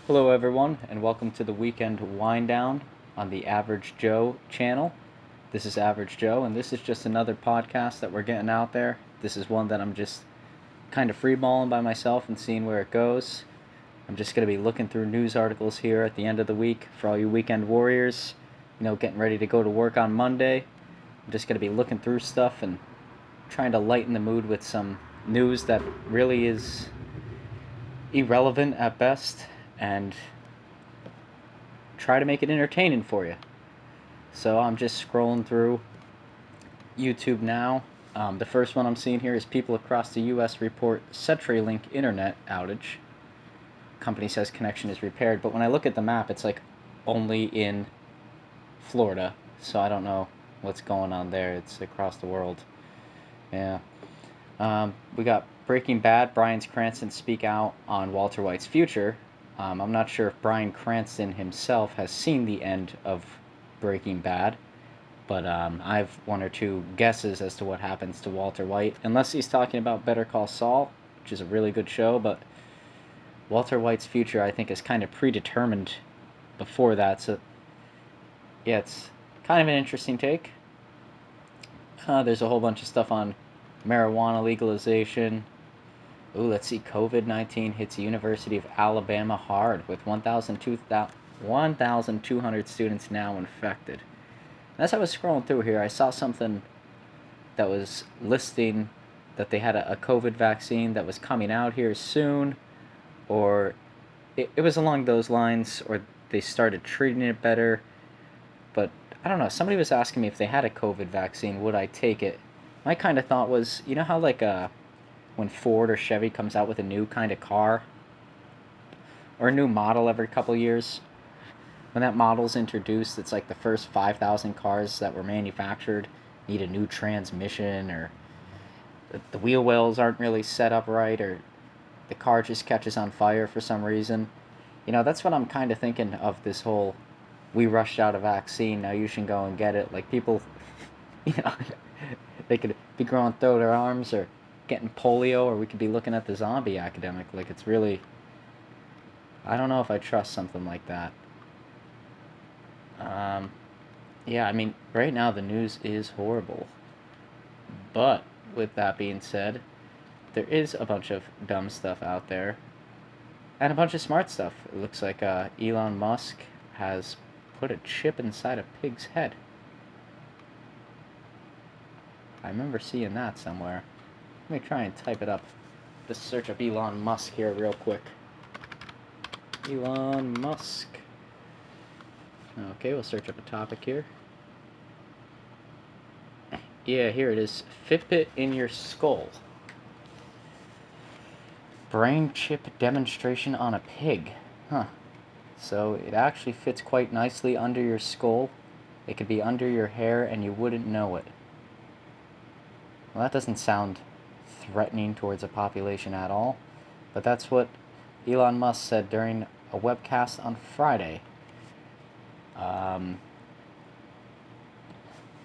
Hello, everyone, and welcome to the weekend wind down on the Average Joe channel. This is Average Joe, and this is just another podcast that we're getting out there. This is one that I'm just kind of freeballing by myself and seeing where it goes. I'm just going to be looking through news articles here at the end of the week for all you weekend warriors, getting ready to go to work on Monday. I'm just going to be looking through stuff and trying to lighten the mood with some news that really is irrelevant at best and try to make it entertaining for you. So I'm just scrolling through YouTube now. The first one I'm seeing here is people across the U.S. report CenturyLink internet outage. Company says connection is repaired, but when I look at the map, it's like only in Florida, so I don't know what's going on there. It's across the world. Yeah. We got Breaking Bad. Bryan Cranston speak out on Walter White's future. I'm not sure if Bryan Cranston himself has seen the end of Breaking Bad, but I have one or two guesses as to what happens to Walter White, unless he's talking about Better Call Saul, which is a really good show, but Walter White's future, I think, is kind of predetermined before that, so yeah, it's kind of an interesting take. There's a whole bunch of stuff on marijuana legalization. Ooh, let's see. COVID-19 hits the University of Alabama hard with 1,200 students now infected. As I was scrolling through here, I saw something that was listing that they had a COVID vaccine that was coming out here soon, or it was along those lines, or they started treating it better. But I don't know. Somebody was asking me if they had a COVID vaccine, would I take it? My kind of thought was, you know how when Ford or Chevy comes out with a new kind of car or a new model every couple years, when that model's introduced, it's like the first 5,000 cars that were manufactured need a new transmission, or the wheel wells aren't really set up right, or the car just catches on fire for some reason. That's what I'm kind of thinking of this whole we rushed out a vaccine, now you should go and get it. Like, people, you know, they could be growing through their arms or getting polio, or we could be looking at the zombie epidemic. Like, it's really, I don't know if I trust something like that. Um, yeah, I mean, right now the news is horrible. But with that being said, there is a bunch of dumb stuff out there and a bunch of smart stuff. It looks like Elon Musk has put a chip inside a pig's head. I remember seeing that somewhere. Let me try and type it up. Just search up Elon Musk here real quick. Elon Musk. Okay, we'll search up a topic here. Yeah, here it is. Fitbit in your skull. Brain chip demonstration on a pig. Huh. So it actually fits quite nicely under your skull. It could be under your hair and you wouldn't know it. Well, that doesn't sound threatening towards a population at all, but that's what Elon Musk said during a webcast on Friday. He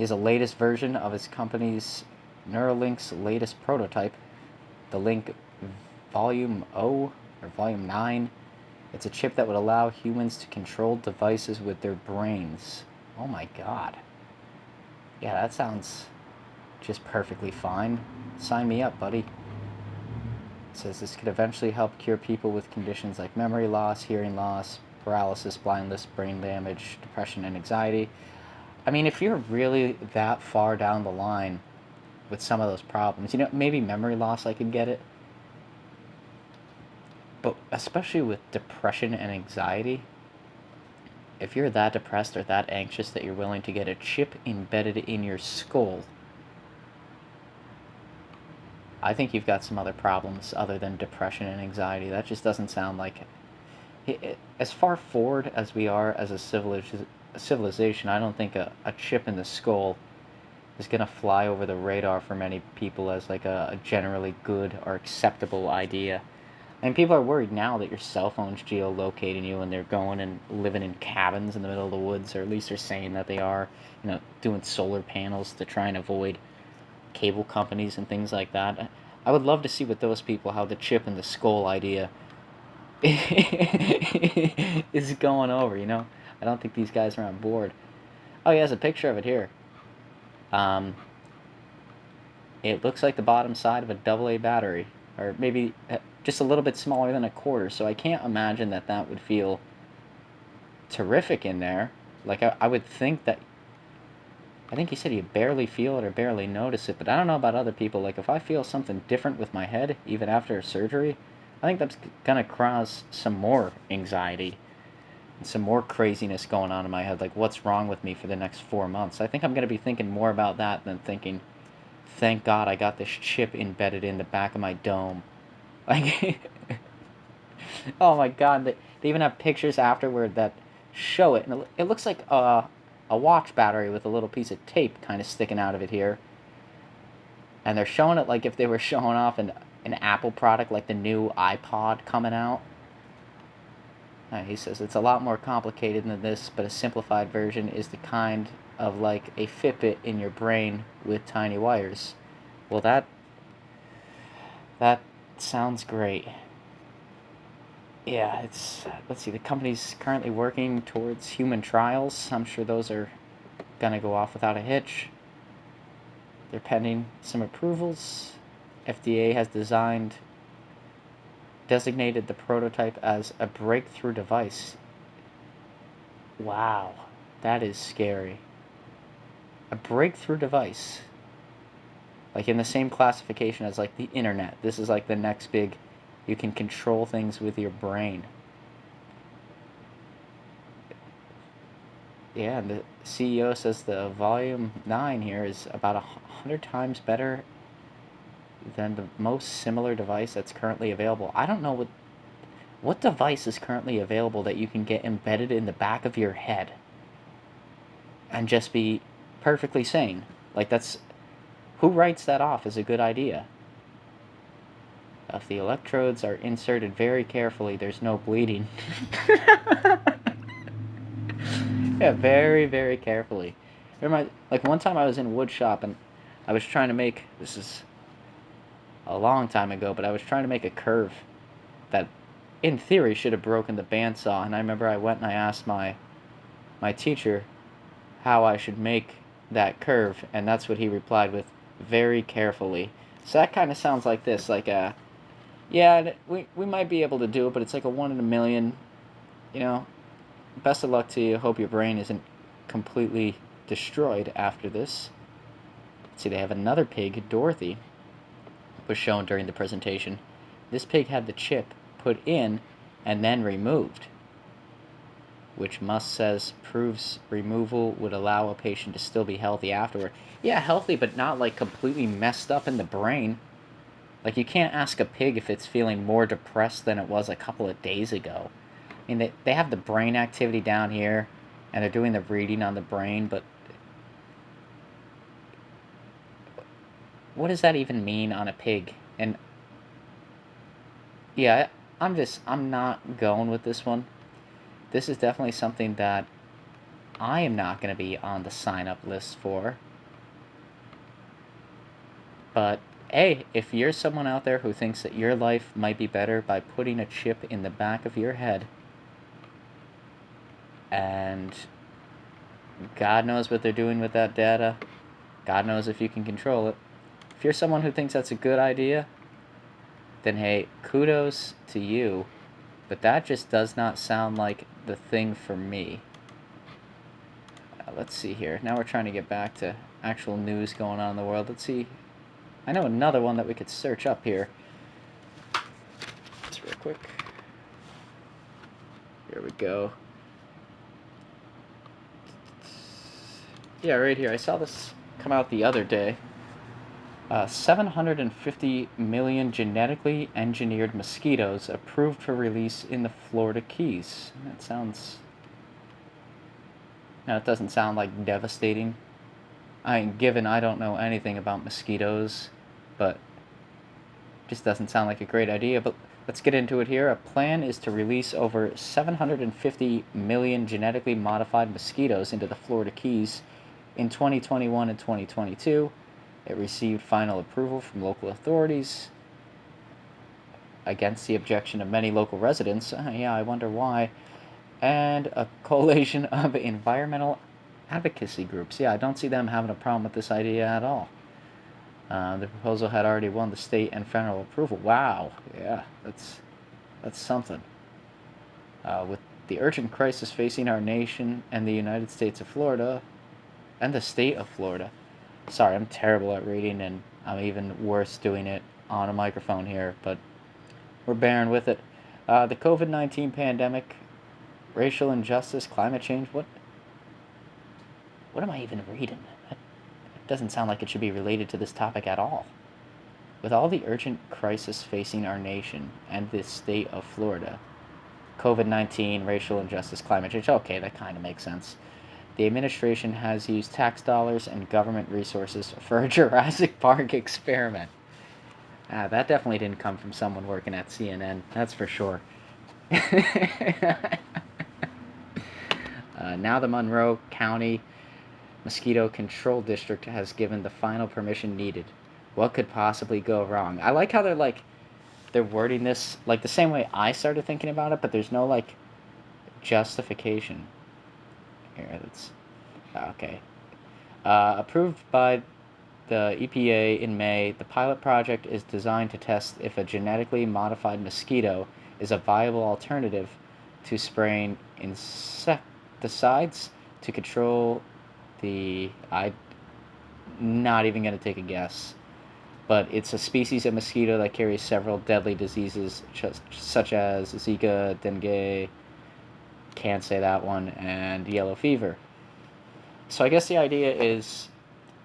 has a latest version of his company's Neuralink's latest prototype, the Link Volume O, or Volume 9. It's a chip that would allow humans to control devices with their brains. Oh my god. Yeah, that sounds just perfectly fine. Sign me up, buddy. It says this could eventually help cure people with conditions like memory loss, hearing loss, paralysis, blindness, brain damage, depression, and anxiety. I mean, if you're really that far down the line with some of those problems, maybe memory loss, I could get it. But especially with depression and anxiety, if you're that depressed or that anxious that you're willing to get a chip embedded in your skull, I think you've got some other problems other than depression and anxiety. That just doesn't sound like it. As far forward as we are as a civilization, I don't think a chip in the skull is going to fly over the radar for many people as like a generally good or acceptable idea. And people are worried now that your cell phone's geolocating you and they're going and living in cabins in the middle of the woods, or at least they're saying that they are, doing solar panels to try and avoid cable companies and things like that. I would love to see with those people how the chip in the skull idea is going over, you know? I don't think these guys are on board. Oh, he has a picture of it here. Um, it looks like the bottom side of a AA battery, or maybe just a little bit smaller than a quarter, so I can't imagine that that would feel terrific in there. Like, I would think that, I think he said you barely feel it or barely notice it, but I don't know about other people. Like, if I feel something different with my head, even after surgery, I think that's gonna cause some more anxiety and some more craziness going on in my head. Like, what's wrong with me for the next 4 months? I think I'm gonna be thinking more about that than thinking, thank God I got this chip embedded in the back of my dome. Like, oh my God, they even have pictures afterward that show it, and it looks like a watch battery with a little piece of tape kind of sticking out of it here. And they're showing it like if they were showing off an Apple product, like the new iPod coming out. He says it's a lot more complicated than this, but a simplified version is the kind of like a Fitbit in your brain with tiny wires. Well, that sounds great. Yeah, it's, let's see, the company's currently working towards human trials. I'm sure those are gonna go off without a hitch. They're pending some approvals. FDA has designated the prototype as a breakthrough device. Wow, that is scary. A breakthrough device. Like in the same classification as like the internet. This is like the next big, you can control things with your brain. Yeah, and the CEO says the Volume 9 here is about 100 times better than the most similar device that's currently available. I don't know what device is currently available that you can get embedded in the back of your head and just be perfectly sane. Like, that's, who writes that off as a good idea? If the electrodes are inserted very carefully, there's no bleeding. Yeah, very, very carefully. Remember, like one time I was in wood shop and I was trying to make, this is a long time ago, but I was trying to make a curve that in theory should have broken the bandsaw. And I remember I went and I asked my teacher how I should make that curve, and that's what he replied with, very carefully. So that kind of sounds like this, like yeah, we might be able to do it, but it's like a 1 in a million, you know. Best of luck to you. Hope your brain isn't completely destroyed after this. See, they have another pig, Dorothy, was shown during the presentation. This pig had the chip put in and then removed, which Musk says proves removal would allow a patient to still be healthy afterward. Yeah, healthy, but not like completely messed up in the brain. Like, you can't ask a pig if it's feeling more depressed than it was a couple of days ago. I mean, they have the brain activity down here, and they're doing the reading on the brain, but what does that even mean on a pig? And yeah, I'm not going with this one. This is definitely something that I am not going to be on the sign up list for. But hey, if you're someone out there who thinks that your life might be better by putting a chip in the back of your head, and God knows what they're doing with that data, God knows if you can control it. If you're someone who thinks that's a good idea, then hey, kudos to you. But that just does not sound like the thing for me. Let's see here. Now we're trying to get back to actual news going on in the world. Let's see. I know another one that we could search up here. Just real quick. Here we go. Yeah, right here. I saw this come out the other day. 750 million genetically engineered mosquitoes approved for release in the Florida Keys. That sounds... Now, it doesn't sound like devastating. I mean, given I don't know anything about mosquitoes, but just doesn't sound like a great idea. But let's get into it here. A plan is to release over 750 million genetically modified mosquitoes into the Florida Keys in 2021 and 2022. It received final approval from local authorities. against the objection of many local residents. Yeah, I wonder why. And a coalition of environmental advocacy groups. Yeah, I don't see them having a problem with this idea at all. The proposal had already won the state and federal approval. Wow, yeah, that's something. With the urgent crisis facing our nation and the United States of Florida, and the state of Florida. Sorry, I'm terrible at reading, and I'm even worse doing it on a microphone here, but we're bearing with it. The COVID-19 pandemic, racial injustice, climate change. What am I even reading? It doesn't sound like it should be related to this topic at all. With all the urgent crisis facing our nation and the state of Florida, COVID-19, racial injustice, climate change. Okay, that kind of makes sense. The administration has used tax dollars and government resources for a Jurassic Park experiment. That definitely didn't come from someone working at CNN, that's for sure. Now the Monroe County Mosquito Control District has given the final permission needed. What could possibly go wrong? I like how they're wording this like the same way I started thinking about it, but there's no like justification. Here, that's okay. Approved by the EPA in May, the pilot project is designed to test if a genetically modified mosquito is a viable alternative to spraying insecticides to control the. I'm not even going to take a guess, but it's a species of mosquito that carries several deadly diseases such as Zika, dengue, can't say that one, and yellow fever. So I guess the idea is,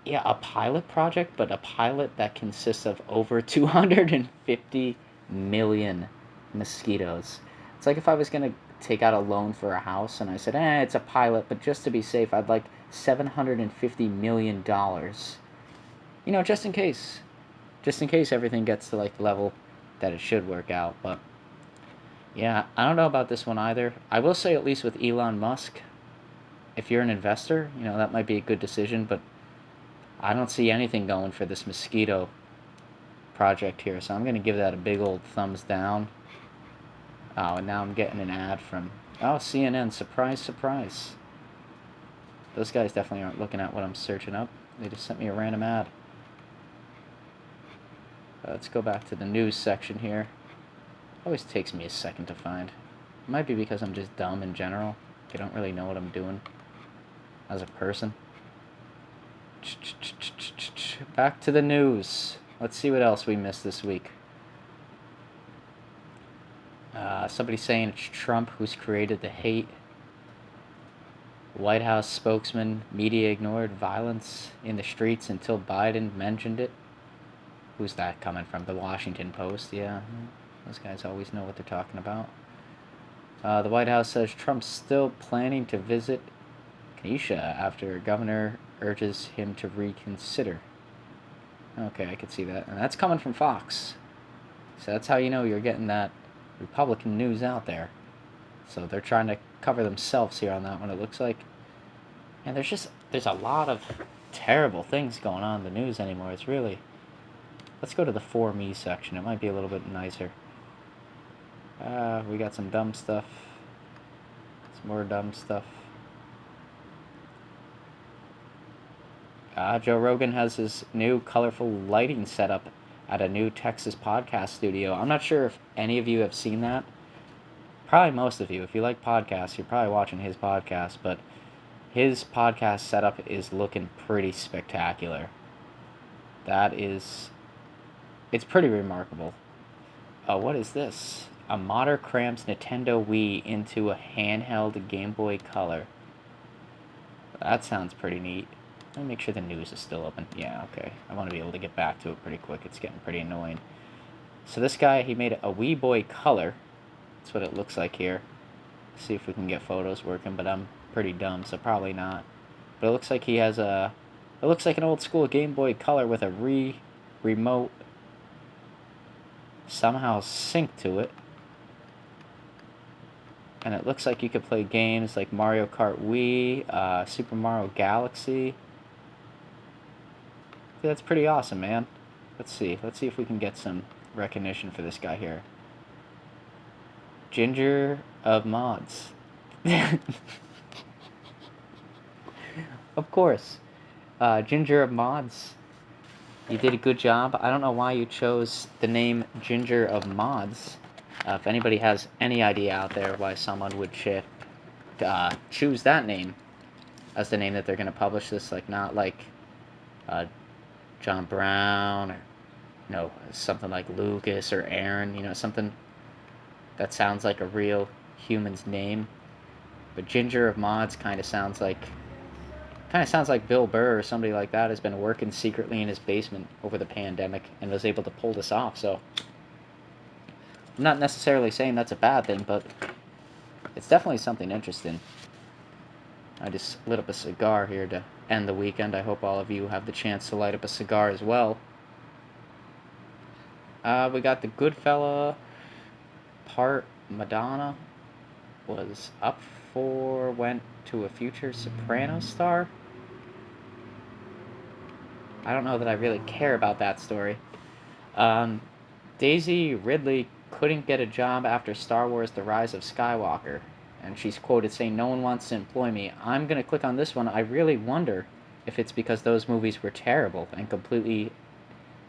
yeah, a pilot project, but a pilot that consists of over 250 million mosquitoes. It's like if I was going to take out a loan for a house and I said, it's a pilot, but just to be safe, I'd like $750 million. Just in case. Just in case everything gets to like the level that it should work out. But yeah, I don't know about this one either. I will say, at least with Elon Musk, if you're an investor, that might be a good decision, but I don't see anything going for this mosquito project here, so I'm going to give that a big old thumbs down. Oh, and now I'm getting an ad from, CNN. Surprise, surprise. Those guys definitely aren't looking at what I'm searching up. They just sent me a random ad. Let's go back to the news section here. Always takes me a second to find. It might be because I'm just dumb in general. I don't really know what I'm doing as a person. Back to the news. Let's see what else we missed this week. Somebody saying it's Trump who's created the hate. White House spokesman, media ignored violence in the streets until Biden mentioned it. Who's that coming from? The Washington Post, yeah. Those guys always know what they're talking about. The White House says Trump's still planning to visit Kenosha after governor urges him to reconsider. Okay, I could see that. And that's coming from Fox. So that's how you know you're getting that Republican news out there. So they're trying to cover themselves here on that one, it looks like. And there's a lot of terrible things going on in the news anymore. It's really... Let's go to the For Me section. It might be a little bit nicer. We got some dumb stuff. Some more dumb stuff. Joe Rogan has his new colorful lighting setup at a new Texas podcast studio. I'm not sure if any of you have seen that. Probably most of you. If you like podcasts, you're probably watching his podcast, but his podcast setup is looking pretty spectacular. It's pretty remarkable. What is this? A modder crams Nintendo Wii into a handheld Game Boy Color. That sounds pretty neat. Let me make sure the news is still open. Yeah, okay. I want to be able to get back to it pretty quick. It's getting pretty annoying. So this guy, he made a Wii Boy Color. That's what it looks like here. See if we can get photos working, but I'm pretty dumb, so probably not. But it looks like he has a... It looks like an old school Game Boy Color with a remote somehow sync to it. And it looks like you could play games like Mario Kart Wii, Super Mario Galaxy. That's pretty awesome, man. Let's see if we can get some recognition for this guy here. Ginger of Mods. Of course. Ginger of Mods. You did a good job. I don't know why you chose the name Ginger of Mods. If anybody has any idea out there why someone would choose that name as the name that they're going to publish this, like not like uh, John Brown or something like Lucas or Aaron, something that sounds like a real human's name. But Ginger of Mods kind of sounds like Bill Burr or somebody like that has been working secretly in his basement over the pandemic and was able to pull this off. So I'm not necessarily saying that's a bad thing, but it's definitely something interesting. I just lit up a cigar here to end the weekend. I hope all of you have the chance to light up a cigar as well. We got the Goodfella part Madonna was up for, went to a future Sopranos star. I don't know that I really care about that story. Daisy Ridley couldn't get a job after Star Wars The Rise of Skywalker, and she's quoted saying, "No one wants to employ me." I'm going to click on this one. I really wonder if it's because those movies were terrible and completely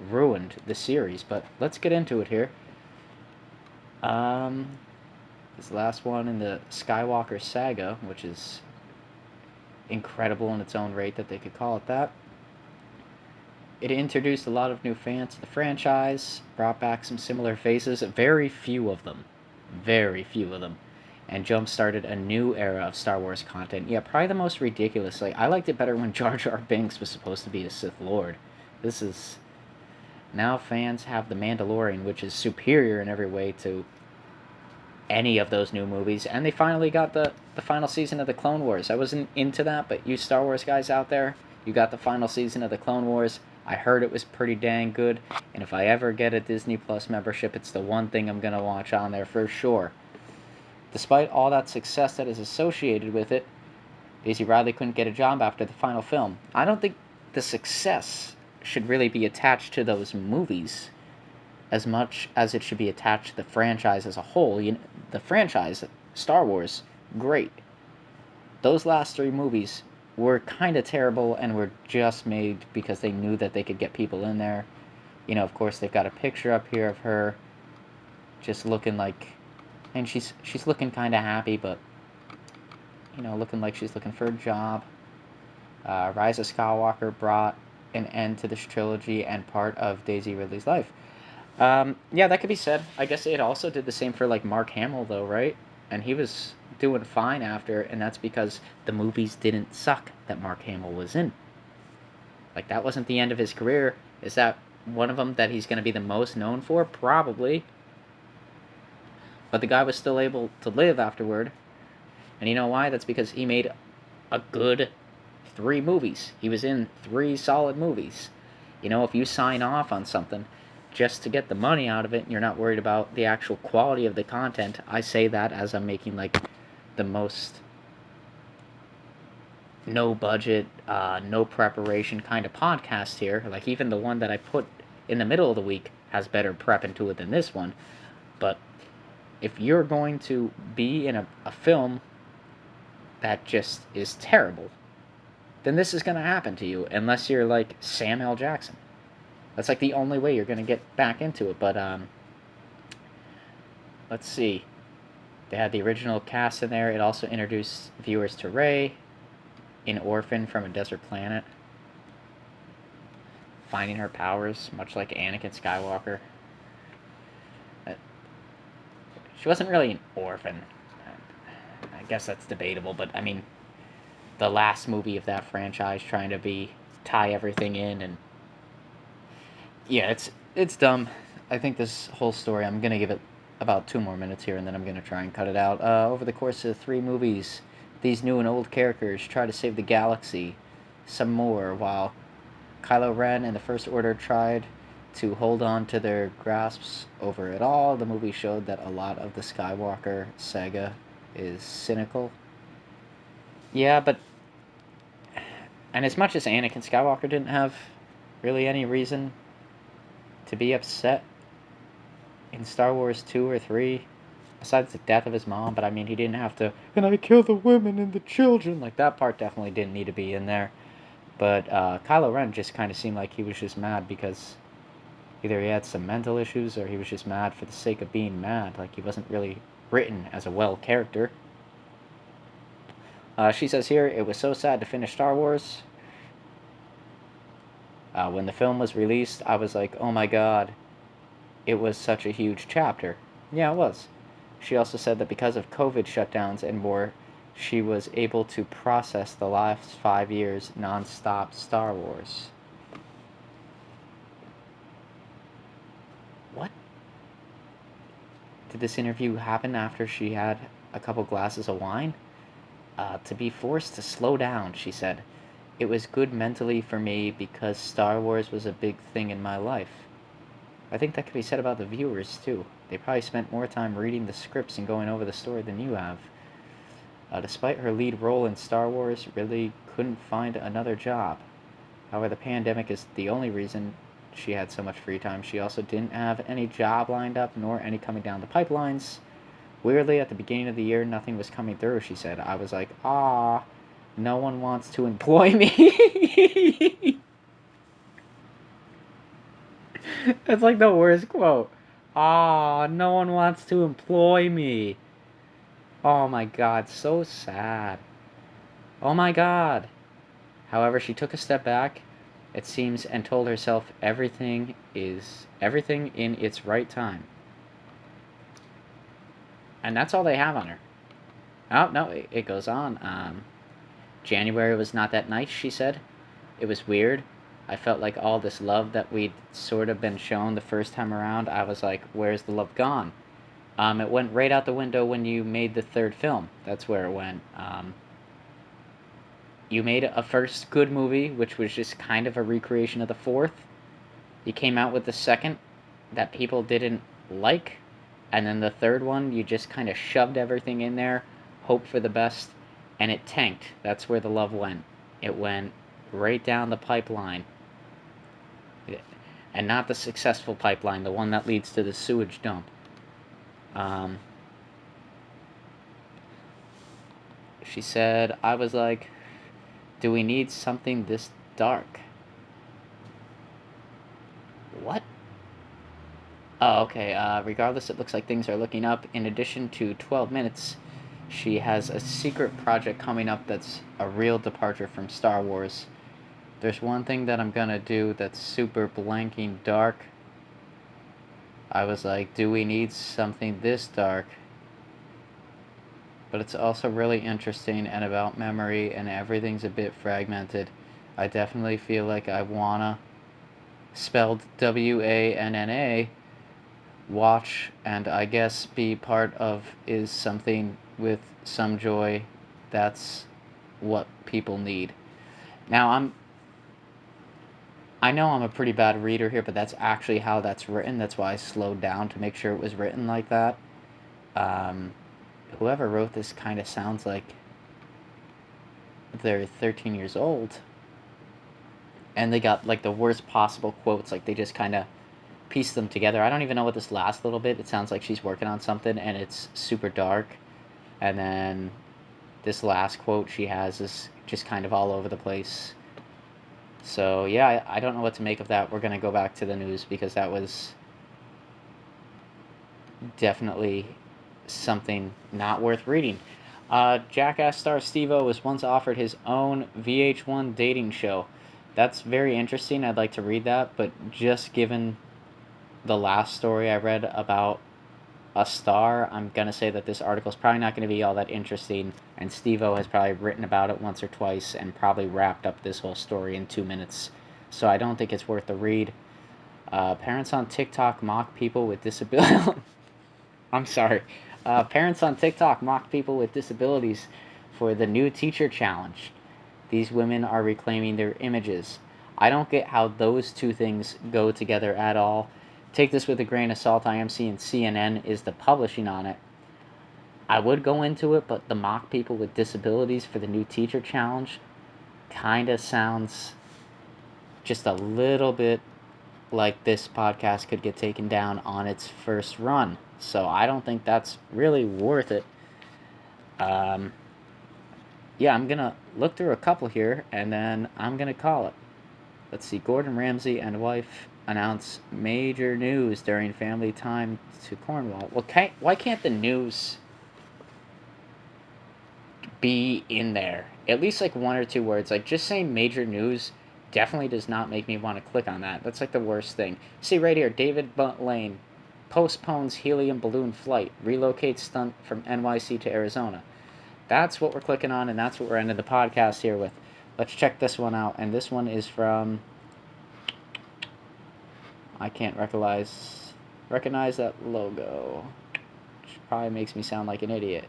ruined the series, but let's get into it here. This last one in the Skywalker saga, which is incredible in its own right that they could call it that. It introduced a lot of new fans to the franchise, brought back some similar faces, very few of them, and jump-started a new era of Star Wars content. Yeah, probably the most ridiculous. Like, I liked it better when Jar Jar Binks was supposed to be a Sith Lord. This is... Now fans have The Mandalorian, which is superior in every way to any of those new movies, and they finally got the final season of the Clone Wars. I wasn't into that, but you Star Wars guys out there, you got the final season of the Clone Wars. I heard it was pretty dang good, and if I ever get a Disney Plus membership, it's the one thing I'm going to watch on there for sure. Despite all that success that is associated with it, Daisy Ridley couldn't get a job after the final film. I don't think the success should really be attached to those movies as much as it should be attached to the franchise as a whole. The franchise, Star Wars, great. Those last 3 movies were kind of terrible and were just made because they knew that they could get people in there. Of course, they've got a picture up here of her just looking like... And she's looking kind of happy, but, looking like she's looking for a job. Rise of Skywalker brought an end to this trilogy and part of Daisy Ridley's life. Yeah, that could be said. I guess it also did the same for, like, Mark Hamill, though, right? And he was doing fine after, and that's because the movies didn't suck that Mark Hamill was in. Like, that wasn't the end of his career. Is that one of them that he's going to be the most known for? Probably. But the guy was still able to live afterward. And you know why? That's because he made a good 3 movies. He was in 3 solid movies. If you sign off on something just to get the money out of it, and you're not worried about the actual quality of the content. I say that as I'm making, like, the most no budget, no preparation kind of podcast here. Like, even the one that I put in the middle of the week has better prep into it than this one. But if you're going to be in a film that just is terrible, then this is going to happen to you, unless you're like Sam L. Jackson. That's like the only way you're going to get back into it. But let's see. They had the original cast in there. It also introduced viewers to Rey, an orphan from a desert planet, finding her powers, much like Anakin Skywalker. She wasn't really an orphan. I guess that's debatable, but I mean, the last movie of that franchise trying to tie everything in, and yeah, it's dumb. I think this whole story, I'm gonna give it about 2 more minutes here, and then I'm gonna try and cut it out. Over the course of 3 movies, these new and old characters try to save the galaxy some more, while Kylo Ren and the First Order tried to hold on to their grasps over it all. The movie showed that a lot of the Skywalker saga is cynical. Yeah, but... And as much as Anakin Skywalker didn't have really any reason to be upset in Star Wars 2 or 3, besides the death of his mom, but I mean, he didn't have to, and I kill the women and the children. Like, that part definitely didn't need to be in there. But Kylo Ren just kind of seemed like he was just mad because either he had some mental issues or he was just mad for the sake of being mad. Like, he wasn't really written as a well character. She says here, it was so sad to finish Star Wars. When the film was released, I was like, oh my god, it was such a huge chapter. Yeah, it was. She also said that because of COVID shutdowns and more, she was able to process the last 5 years non-stop Star Wars. What? Did this interview happen after she had a couple glasses of wine? To be forced to slow down, she said. It was good mentally for me because Star Wars was a big thing in my life. I think that could be said about the viewers, too. They probably spent more time reading the scripts and going over the story than you have. Despite her lead role in Star Wars, Ridley couldn't find another job. However, the pandemic is the only reason she had so much free time. She also didn't have any job lined up, nor any coming down the pipelines. Weirdly, at the beginning of the year, nothing was coming through, she said. I was like, ah, no one wants to employ me. That's like the worst quote. Ah, no one wants to employ me. Oh my god, so sad. Oh my god. However, she took a step back, it seems, and told herself everything in its right time. And that's all they have on her. Oh, no, it goes on. January was not that nice, she said. It was weird. I felt like all this love that we'd sort of been shown the first time around, I was like, where's the love gone? It went right out the window when you made the third film. That's where it went. You made a first good movie, which was just kind of a recreation of the fourth. You came out with the second that people didn't like. And then the third one, you just kind of shoved everything in there, hoped for the best, and it tanked. That's where the love went. It went right down the pipeline. And not the successful pipeline, the one that leads to the sewage dump. She said, I was like, do we need something this dark? What? Oh, okay. Regardless, it looks like things are looking up. In addition to 12 minutes, she has a secret project coming up that's a real departure from Star Wars. There's one thing that I'm gonna do that's super blanking dark. I was like, do we need something this dark? But it's also really interesting and about memory, and everything's a bit fragmented. I definitely feel like I wanna, spelled WANNA, watch and I guess be part of is something with some joy. That's what people need. Now I know I'm a pretty bad reader here, but that's actually how that's written. That's why I slowed down to make sure it was written like that. Um, Whoever wrote this kind of sounds like they're 13 years old, and they got like the worst possible quotes. Like they just kind of piece them together. I don't even know what this last little bit. It sounds like she's working on something, and it's super dark. And then this last quote she has is just kind of all over the place. So yeah, I don't know what to make of that. We're gonna go back to the news because that was definitely something not worth reading. Jackass star Steve-O was once offered his own VH1 dating show. That's very interesting. I'd like to read that, but just given the last story I read about a star, I'm going to say that this article is probably not going to be all that interesting, and Steve-O has probably written about it once or twice and probably wrapped up this whole story in 2 minutes. So I don't think it's worth the read. Parents on TikTok mock people with disabilities. I'm sorry. Parents on TikTok mock people with disabilities for the new teacher challenge. These women are reclaiming their images. I don't get how those two things go together at all. Take this with a grain of salt. I am seeing CNN is the publishing on it. I would go into it, but the mock people with disabilities for the new teacher challenge kind of sounds just a little bit like this podcast could get taken down on its first run. So I don't think that's really worth it. Yeah, I'm gonna look through a couple here, and then I'm gonna call it. Let's see. Gordon Ramsay and wife announce major news during family time to Cornwall. Well, why can't the news be in there? At least like one or two words. Like just saying major news definitely does not make me want to click on that. That's like the worst thing. See right here, David Blaine postpones helium balloon flight, relocates stunt from NYC to Arizona. That's what we're clicking on, and that's what we're ending the podcast here with. Let's check this one out. And this one is from, I can't recognize that logo, which probably makes me sound like an idiot.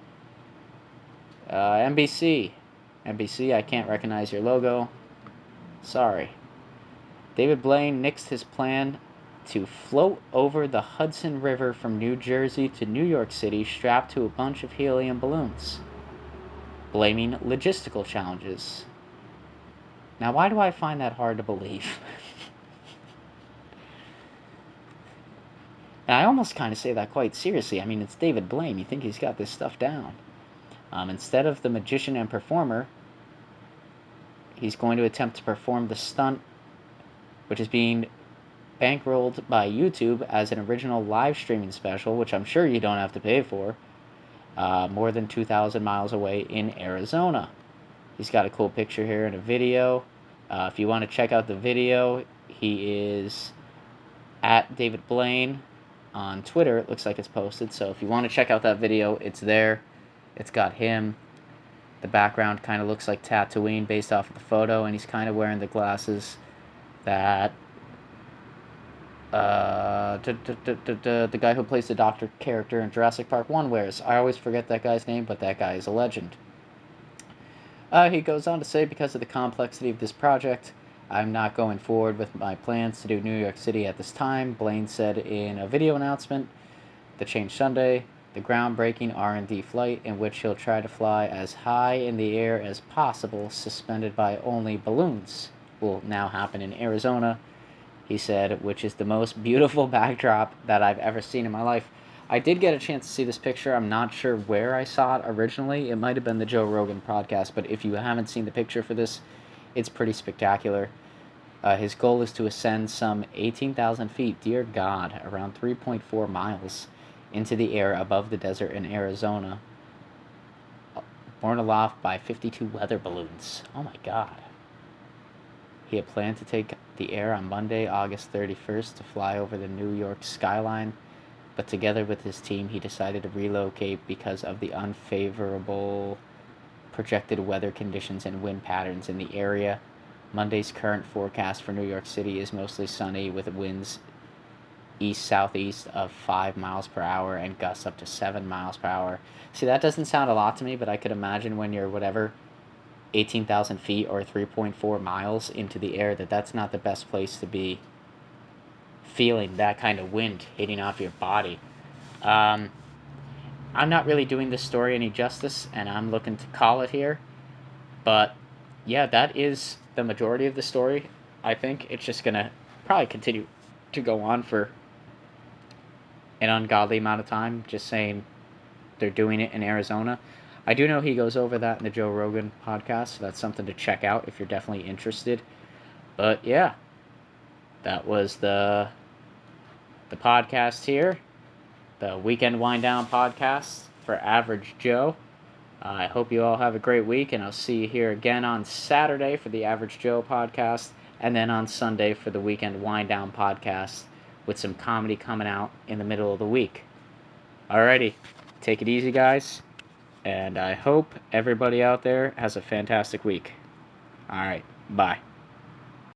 NBC. NBC, I can't recognize your logo. Sorry. David Blaine nixed his plan to float over the Hudson River from New Jersey to New York City strapped to a bunch of helium balloons, blaming logistical challenges. Now, why do I find that hard to believe? And I almost kind of say that quite seriously. I mean, it's David Blaine. You think he's got this stuff down. Instead of the magician and performer, he's going to attempt to perform the stunt, which is being bankrolled by YouTube as an original live streaming special, which I'm sure you don't have to pay for, more than 2,000 miles away in Arizona. He's got a cool picture here and a video. If you want to check out the video, he is at David Blaine on Twitter. It looks like it's posted. So if you want to check out that video, it's there. It's got him. The background kind of looks like Tatooine based off of the photo, and he's kind of wearing the glasses that the guy who plays the Doctor character in Jurassic Park 1 wears. I always forget that guy's name, but that guy is a legend. He goes on to say, because of the complexity of this project, I'm not going forward with my plans to do New York City at this time, Blaine said in a video announcement that changed Sunday. The groundbreaking R&D flight, in which he'll try to fly as high in the air as possible, suspended by only balloons, will now happen in Arizona, he said, which is the most beautiful backdrop that I've ever seen in my life. I did get a chance to see this picture. I'm not sure where I saw it originally. It might have been the Joe Rogan podcast, but if you haven't seen the picture for this, it's pretty spectacular. His goal is to ascend some 18,000 feet, dear God, around 3.4 miles into the air above the desert in Arizona, borne aloft by 52 weather balloons. Oh my God. He had planned to take the air on Monday, August 31st, to fly over the New York skyline, but together with his team, he decided to relocate because of the unfavorable projected weather conditions and wind patterns in the area. Monday's current forecast for New York City is mostly sunny with winds east-southeast of 5 miles per hour and gusts up to 7 miles per hour. See, that doesn't sound a lot to me, but I could imagine when you're 18,000 feet or 3.4 miles into the air, that's not the best place to be feeling that kind of wind hitting off your body. I'm not really doing this story any justice, and I'm looking to call it here. But yeah, that is the majority of the story. I think it's just going to probably continue to go on for an ungodly amount of time, just saying they're doing it in Arizona. I do know he goes over that in the Joe Rogan podcast, so that's something to check out if you're definitely interested. But yeah, that was the podcast here, the Weekend Wind Down podcast for Average Joe. I hope you all have a great week, and I'll see you here again on Saturday for the Average Joe podcast, and then on Sunday for the Weekend Wind Down podcast with some comedy coming out in the middle of the week. Alrighty, take it easy, guys, and I hope everybody out there has a fantastic week. Alright, bye.